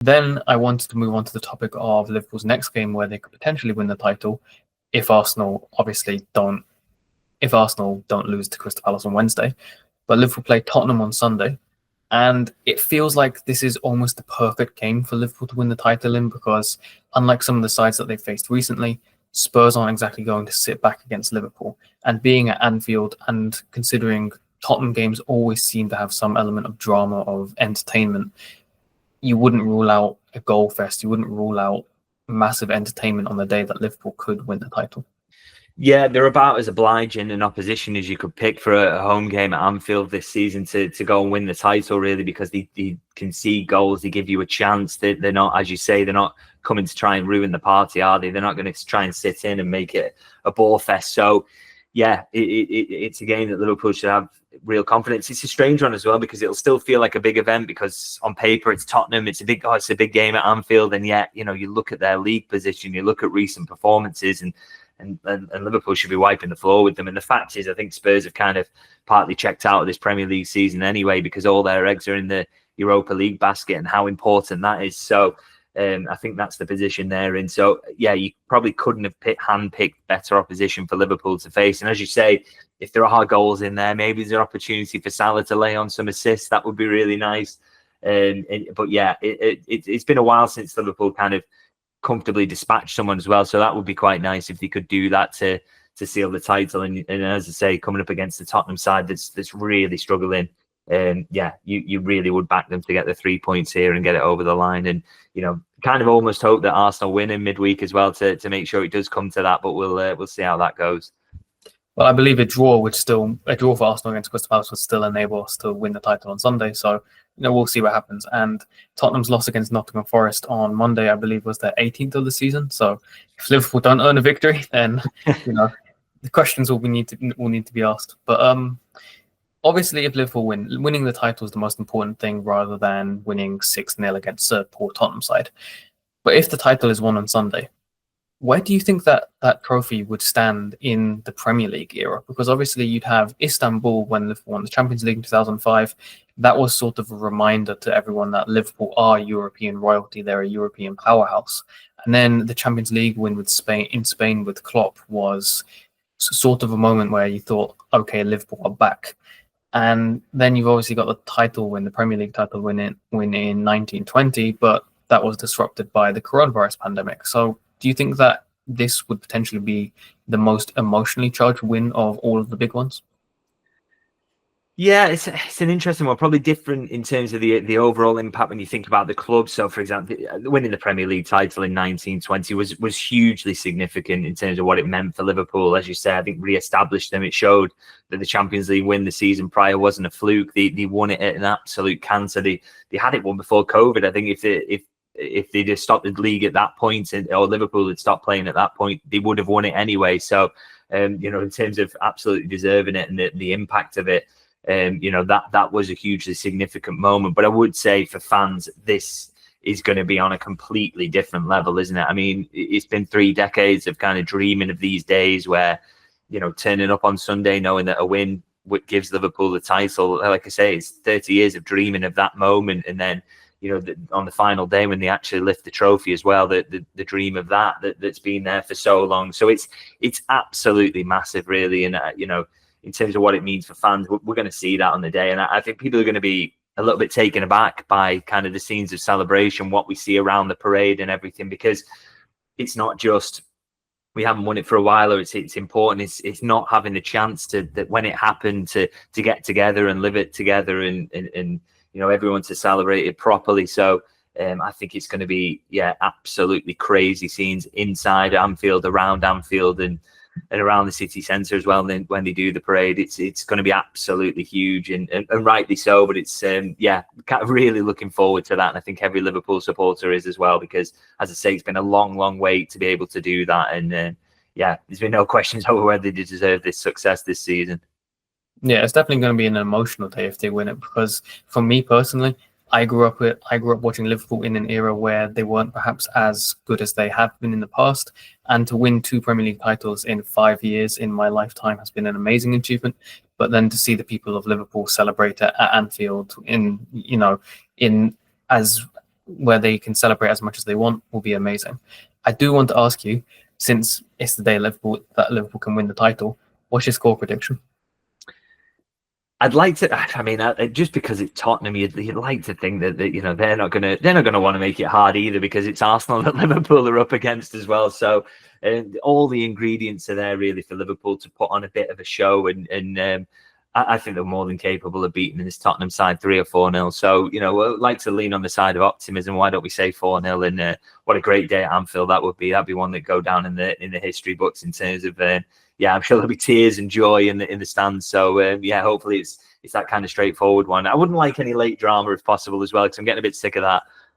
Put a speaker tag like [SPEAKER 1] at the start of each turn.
[SPEAKER 1] Then I wanted to move on to the topic of Liverpool's next game, where they could potentially win the title if Arsenal don't lose to Crystal Palace on Wednesday. But Liverpool play Tottenham on Sunday, and it feels like this is almost the perfect game for Liverpool to win the title in, because unlike some of the sides that they've faced recently, Spurs aren't exactly going to sit back against Liverpool. And being at Anfield, and considering Tottenham games always seem to have some element of drama, of entertainment, you wouldn't rule out a goal fest. You wouldn't rule out massive entertainment on the day that Liverpool could win the title.
[SPEAKER 2] Yeah, they're about as obliging an opposition as you could pick for a home game at Anfield this season to go and win the title, really, because they concede goals, they give you a chance. They're not, as you say, they're not coming to try and ruin the party, are they? They're not going to try and sit in and make it a ball fest. So, yeah, it's a game that Liverpool should have real confidence. It's a strange one as well, because it'll still feel like a big event, because on paper it's Tottenham, it's a big game at Anfield, and yet, you know, you look at their league position, you look at recent performances, and Liverpool should be wiping the floor with them. And the fact is, I think Spurs have kind of partly checked out of this Premier League season anyway, because all their eggs are in the Europa League basket and how important that is. So I think that's the position they're in. So, yeah, you probably couldn't have handpicked better opposition for Liverpool to face. And as you say, if there are goals in there, maybe there's an opportunity for Salah to lay on some assists. That would be really nice. But, yeah, it's been a while since Liverpool kind of comfortably dispatch someone as well, so that would be quite nice if they could do that to seal the title. And as I say, coming up against the Tottenham side that's really struggling, yeah, you really would back them to get the 3 points here and get it over the line. And, you know, kind of almost hope that Arsenal win in midweek as well to make sure it does come to that, but we'll see how that goes.
[SPEAKER 1] Well, I believe a draw for Arsenal against Crystal Palace would still enable us to win the title on Sunday. So, you know, we'll see what happens. And Tottenham's loss against Nottingham Forest on Monday, I believe, was their 18th of the season. So, if Liverpool don't earn a victory, then you know the questions will need to be asked. But obviously, if Liverpool winning the title is the most important thing, rather than winning 6-0 against a poor Tottenham side. But if the title is won on Sunday, where do you think that trophy would stand in the Premier League era? Because obviously you'd have Istanbul when Liverpool won the Champions League in 2005. That was sort of a reminder to everyone that Liverpool are European royalty. They're a European powerhouse. And then the Champions League win with Spain with Klopp was sort of a moment where you thought, okay, Liverpool are back. And then you've obviously got the Premier League title win in 1920, but that was disrupted by the coronavirus pandemic. So do you think that this would potentially be the most emotionally charged win of all of the big ones?
[SPEAKER 2] Yeah, it's an interesting one. Probably different in terms of the overall impact when you think about the club. So, for example, winning the Premier League title in 1920 was hugely significant in terms of what it meant for Liverpool. As you say, I think re-established them. It showed that the Champions League win the season prior wasn't a fluke. They won it at an absolute canter. They had it won before COVID. I think if they just stopped the league at that point, or Liverpool had stopped playing at that point, they would have won it anyway. So, you know, in terms of absolutely deserving it and the impact of it, you know, that was a hugely significant moment. But I would say for fans, this is going to be on a completely different level, isn't it? I mean, it's been 3 decades of kind of dreaming of these days where, you know, turning up on Sunday knowing that a win gives Liverpool the title. Like I say, it's 30 years of dreaming of that moment, and then, you know, on the final day when they actually lift the trophy as well, the dream of that's been there for so long. So it's absolutely massive, really. And, you know, in terms of what it means for fans, we're going to see that on the day. And I think people are going to be a little bit taken aback by kind of the scenes of celebration, what we see around the parade and everything, because it's not just, we haven't won it for a while, or it's important. It's not having the chance that when it happened to get together and live it together and you know, everyone to celebrate it properly. So I think it's going to be, yeah, absolutely crazy scenes inside Anfield, around Anfield, and around the city centre as well. And then when they do the parade, it's going to be absolutely huge, and rightly so. But it's yeah, kind of really looking forward to that. And I think every Liverpool supporter is as well, because, as I say, it's been a long wait to be able to do that. And yeah, there's been no questions over whether they deserve this success this season.
[SPEAKER 1] Yeah, it's definitely going to be an emotional day if they win it, because for me personally, I grew up watching Liverpool in an era where they weren't perhaps as good as they have been in the past, and to win 2 Premier League titles in 5 years in my lifetime has been an amazing achievement. But then to see the people of Liverpool celebrate at Anfield in as where they can celebrate as much as they want will be amazing. I do want to ask you, since it's the day Liverpool can win the title, what's your score prediction?
[SPEAKER 2] I'd like to. I mean, just because it's Tottenham, you'd like to think that they're not gonna want to make it hard either, because it's Arsenal that Liverpool are up against as well. So all the ingredients are there really for Liverpool to put on a bit of a show, and I think they're more than capable of beating this Tottenham side 3 or 4-0. So we'd like to lean on the side of optimism. Why don't we say 4-0? And what a great day at Anfield that would be. That'd be one that go down in the history books in terms of. Yeah, I'm sure there'll be tears and joy in the stands. So hopefully it's that kind of straightforward one. I wouldn't like any late drama if possible as well, because I'm getting a bit sick of that.